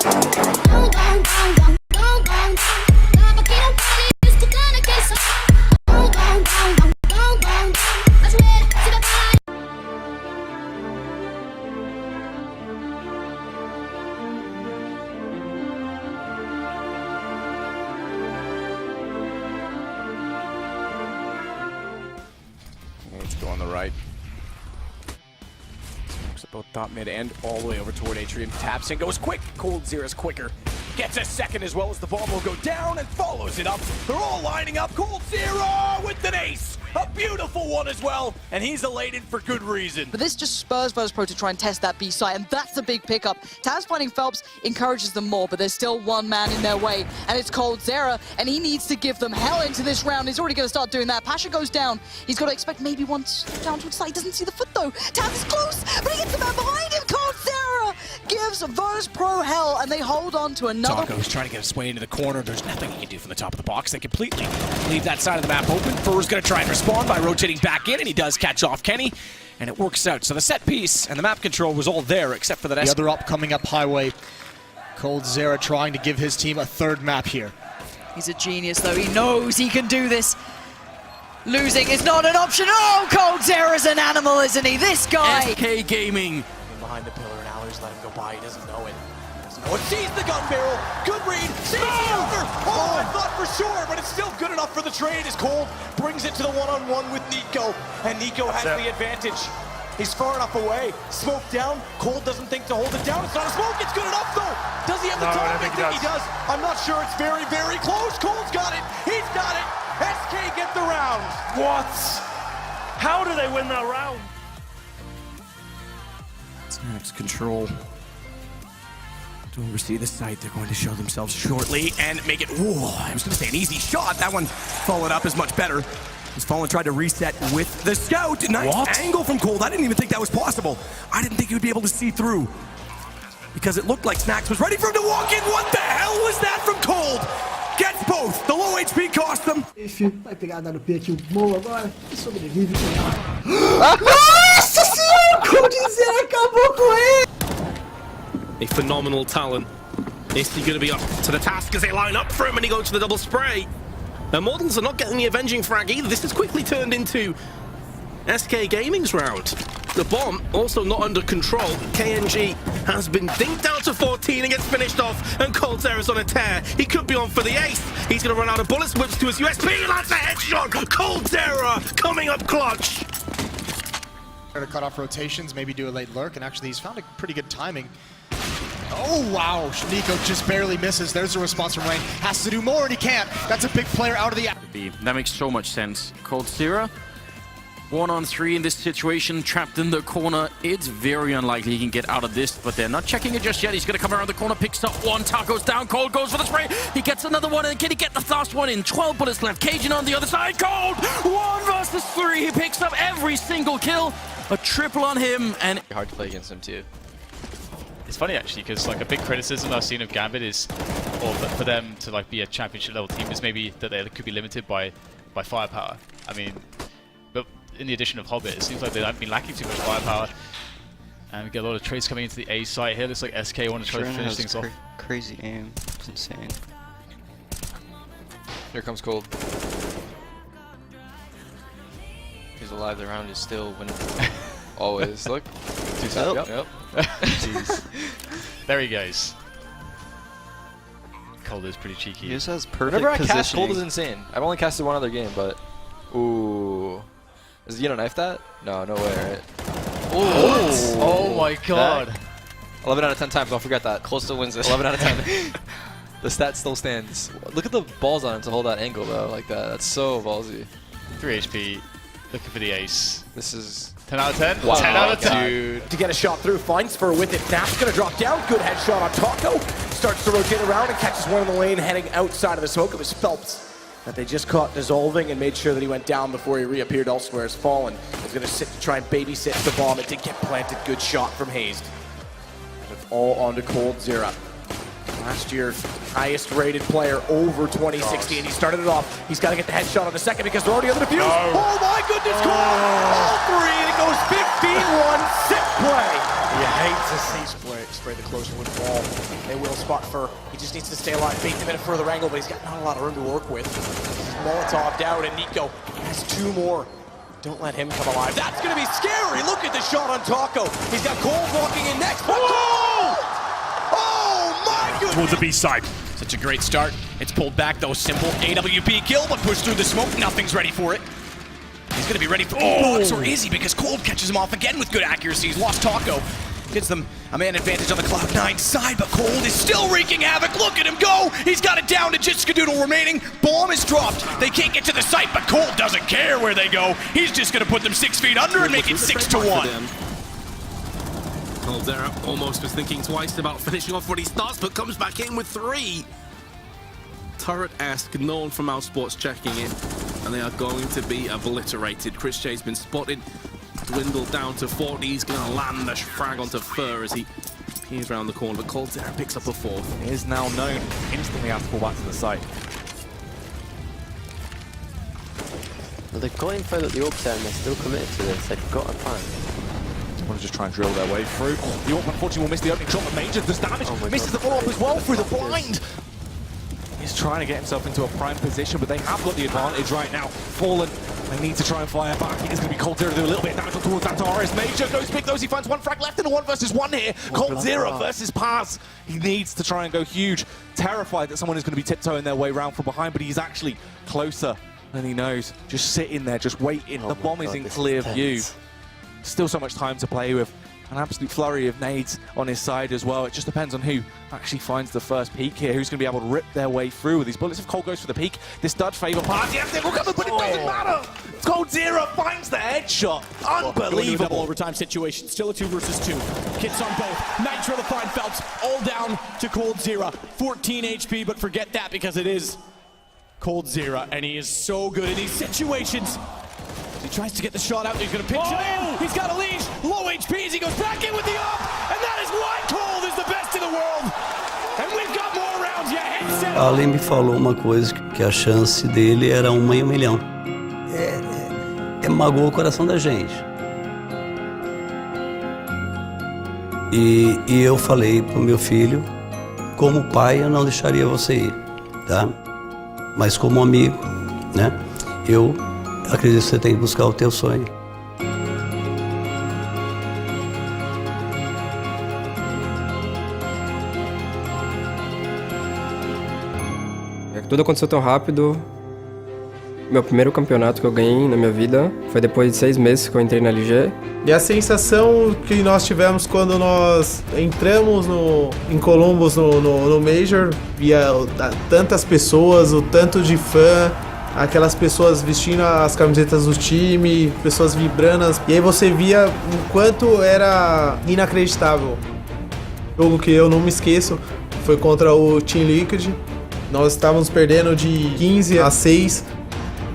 Let's go on the right. Looks both top mid and all the way over toward Atrium. Taps and goes quick. Coldzera's quicker. Gets a second as well as the bomb will go down and follows it up. They're all lining up. Coldzera with an ace. A beautiful one as well, and he's elated for good reason. But this just spurs Pro to try and test that B site, and that's the big pickup. Taz finding Phelps encourages them more, but there's still one man in their way, and it's Coldzera, and he needs to give them hell into this round. He's already going to start doing that. Pasha goes down. He's got to expect maybe one down to his side. He doesn't see the foot, though. Taz is close, but he gets the man behind him. Coldzera gives Verse Pro hell, and they hold on to another. Taco's trying to get his way into the corner. There's nothing he can do from the top of the box. They completely leave that side of the map open. Fur's going to try and respond by rotating back in, and he does catch off Kenny, and it works out. So the set piece and the map control was all there, except for that. The other up coming up highway. Coldzera trying to give his team a third map here. He's a genius, though. He knows he can do this. Losing is not an option. Oh, Coldzera's an animal, isn't he? This guy. SK Gaming. Behind the pillar, and Allers let him go by. He doesn't know it. Sees the gun barrel. Good read. Sees the over. Oh, I thought for sure, but it's still good enough for the trade as Cold brings it to the one-on-one with Nico, and Nico has the advantage. He's far enough away. Smoke down. Cold doesn't think to hold it down. It's not a smoke. It's good enough, though. Does he have the time? I think he does. I'm not sure. It's very, very close. Cold's got it. He's got it. SK get the round. What? How do they win that round? Snaps control to oversee the site. They're going to show themselves shortly and make it, whoa, I was going to say an easy shot. That one followed up is much better. As Fallen tried to reset with the scout. Nice angle from Cold. I didn't even think that was possible. I didn't think he would be able to see through because it looked like Snacks was ready for him to walk in. What the hell was that from Cold? Gets both. The low HP cost them. Vai pegar no peito bom agora. Sobrevive. Nossa senhora! Coldzera acabou com ele. A phenomenal talent. Is he going to be up to the task as they line up for him and he goes for the double spray? The Models are not getting the avenging frag either. This has quickly turned into SK Gaming's round. The bomb also not under control. KNG has been dinked out to 14 and gets finished off, and Coldzera's on a tear. He could be on for the ace. He's going to run out of bullets, whips to his USP, and that's a headshot. Coldzera coming up clutch. To cut off rotations, maybe do a late lurk, and actually he's found a pretty good timing. Oh, wow. Nico just barely misses. There's a response from Rain. Has to do more, and he can't. That's a big player out of the... That makes so much sense. Coldzera, 1-on-3 in this situation, trapped in the corner. It's very unlikely he can get out of this, but they're not checking it just yet. He's going to come around the corner, picks up one, Taco's down, Cold goes for the spray. He gets another one, and can he get the last one in? 12 bullets left. Cajun on the other side. Cold, 1 versus 3. He picks up every single kill. A triple on him, and hard to play against him too. It's funny actually, because like a big criticism I've seen of Gambit is, or for them to like be a championship level team, is maybe that they could be limited by firepower. I mean, but in the addition of Hobbit, it seems like they haven't been lacking too much firepower. And we get a lot of trades coming into the A site here. Looks like SK want to try to finish things off. Crazy aim. It's insane. Here comes Cold. He's alive. The round is still winnable. Always. Look. 2 times. Yep. Jeez. There he goes. Cold is pretty cheeky. He just has perfect Whenever I positioning. cast Cold is insane. I've only casted one other game, but ooh, is he gonna knife that? No, no way, right? Ooh. Oh my god. That, 11 out of 10 times. Don't forget that. Cold still wins this. 11 out of 10. The stat still stands. Look at the balls on him to hold that angle though, like that. That's so ballsy. 3 HP. Looking for the ace. This is 10 out of 10? Wow. 10 out of 10. Dude. To get a shot through, finds Fur with it. Nap's gonna drop down. Good headshot on Taco. Starts to rotate around and catches one in the lane heading outside of the smoke. It was Phelps that they just caught dissolving and made sure that he went down before he reappeared elsewhere as Fallen. Was gonna sit to try and babysit the bomb. It did get planted. Good shot from Hazed. And it's all onto Coldzera. Last year, highest rated player over 2016. He started it off. He's got to get the headshot on the second because they're already on the defuse. Oh my goodness, Cold! All 3, and it goes 15-1, sick play. You hate to see spray the closer with ball. They will spot Fur. He just needs to stay alive, bait them in a further angle, but he's got not a lot of room to work with. Molotov'd out, and Nico has 2 more. Don't let him come alive. That's gonna be scary. Look at the shot on Taco. He's got Cold walking in next. But Cold! Oh my goodness! Towards the B side. Such a great start. It's pulled back though, simple AWP kill, but pushed through the smoke. Nothing's ready for it. He's gonna be ready for box, or is he? Because Cold catches him off again with good accuracy. He's lost Taco. Gives them a man advantage on the Cloud9 side, but Cold is still wreaking havoc. Look at him go! He's got it down to just Skadoodle remaining. Bomb is dropped. They can't get to the site, but Cold doesn't care where they go. He's just gonna put them 6 feet under and make it 6-1. Coldzera almost was thinking twice about finishing off what he starts, but comes back in with 3. Turret-esque, known from our sports checking in, and they are going to be obliterated. Chris J's been spotted, dwindled down to 40. He's going to land the frag onto Fur as he peers around the corner, but Coldzera picks up a 4th. He is now known, instantly has to pull back to the site. Well, they've got info that the Orcs there and they're still committed to this. They've got a plan. They want to just try and drill their way through. The Orc unfortunately will miss the opening shot, but Major does damage. Misses the follow-up as well through the blind. He's trying to get himself into a prime position, but they have got the advantage right now. Fallen, they need to try and fire back. It is going to be Coldzera to do a little bit of damage towards Antares. Major goes big though, he finds 1 frag left in a 1 versus 1 here. Coldzera versus Paz. He needs to try and go huge. Terrified that someone is going to be tiptoeing their way around from behind, but he's actually closer than he knows. Just sitting there, just waiting. The bomb is in clear view. Still so much time to play with. An absolute flurry of nades on his side as well. It just depends on who actually finds the first peak here, who's going to be able to rip their way through with these bullets. If Cold goes for the peak, this does favour Paz. Yes, they will come, but it doesn't matter. Coldzera finds the headshot. Unbelievable. Double overtime situation. Still a 2 versus 2. Kits on both. Nitro, the Fine Phelps, all down to Coldzera. 14 HP, but forget that because it is Coldzera, and he is so good in these situations. He tries to get the shot out, he's gonna pitch it in. He's got a leash, low HP as he goes back in with the up, and that is why Cold is the best in the world. And we've got more rounds yet. Allen me falou uma coisa, que a chance dele era 1 em 1 milhão. Magoou o coração da gente. E eu falei pro meu filho, como pai eu não deixaria você ir, tá? Mas como amigo, né? Eu acredito que você tem que buscar o teu sonho. Tudo aconteceu tão rápido. Meu primeiro campeonato que eu ganhei na minha vida foi depois de 6 meses que eu entrei na LG. E a sensação que nós tivemos quando nós entramos em Columbus no Major, via tantas pessoas, o tanto de fã, aquelas pessoas vestindo as camisetas do time, pessoas vibrando, e aí você via o quanto era inacreditável. O jogo que eu não me esqueço foi contra o Team Liquid. Nós estávamos perdendo de 15-6,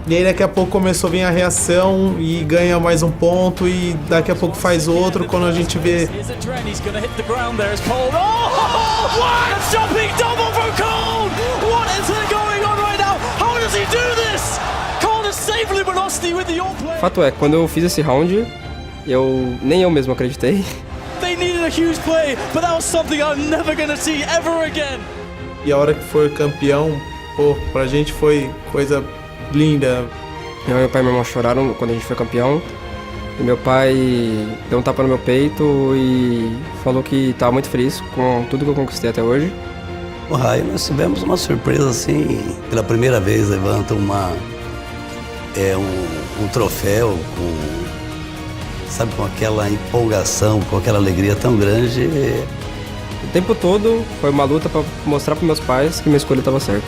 e aí daqui a pouco começou a vir a reação e ganha mais um ponto e daqui a pouco faz outro quando a gente vê. Fato é, quando eu fiz esse round, nem eu mesmo acreditei. E a hora que foi campeão, pô, pra gente foi coisa linda. Meu pai e meu irmão choraram quando a gente foi campeão. E meu pai deu um tapa no meu peito e falou que estava muito feliz com tudo que eu conquistei até hoje. O Raio, nós tivemos uma surpresa assim, pela primeira vez levanta um troféu com aquela empolgação, com aquela alegria tão grande. O tempo todo foi uma luta para mostrar para meus pais que minha escolha estava certa.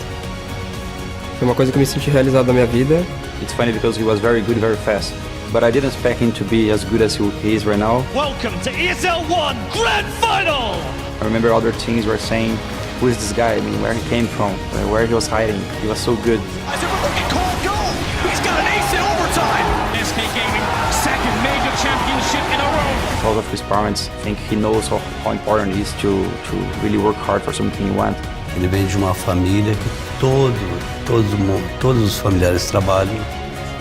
Foi uma coisa que eu me senti realizado na minha vida. It's funny because he was very good, very fast. But I didn't expect him to be as good as he is right now. Welcome to ESL 1 Grand Final! I remember other teams were saying, who is this guy? I mean, where he came from, where he was hiding. He was so good. As ever look at Cold go! He's got an ace in overtime! SK Gaming, second major championship in a row! Because of his parents, I think he knows how important it is to really work hard for something you want. Ele vem de uma família que todos os familiares trabalham.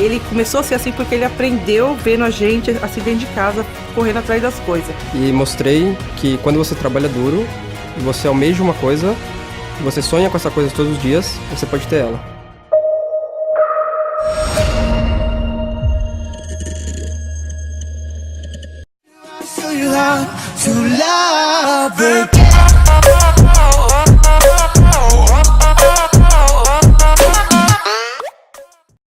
Ele começou a ser assim porque ele aprendeu vendo a gente assim dentro de casa, correndo atrás das coisas. E mostrei que quando você trabalha duro e você almeja uma coisa, e você sonha com essa coisa todos os dias, você pode ter ela. Show you how to love again.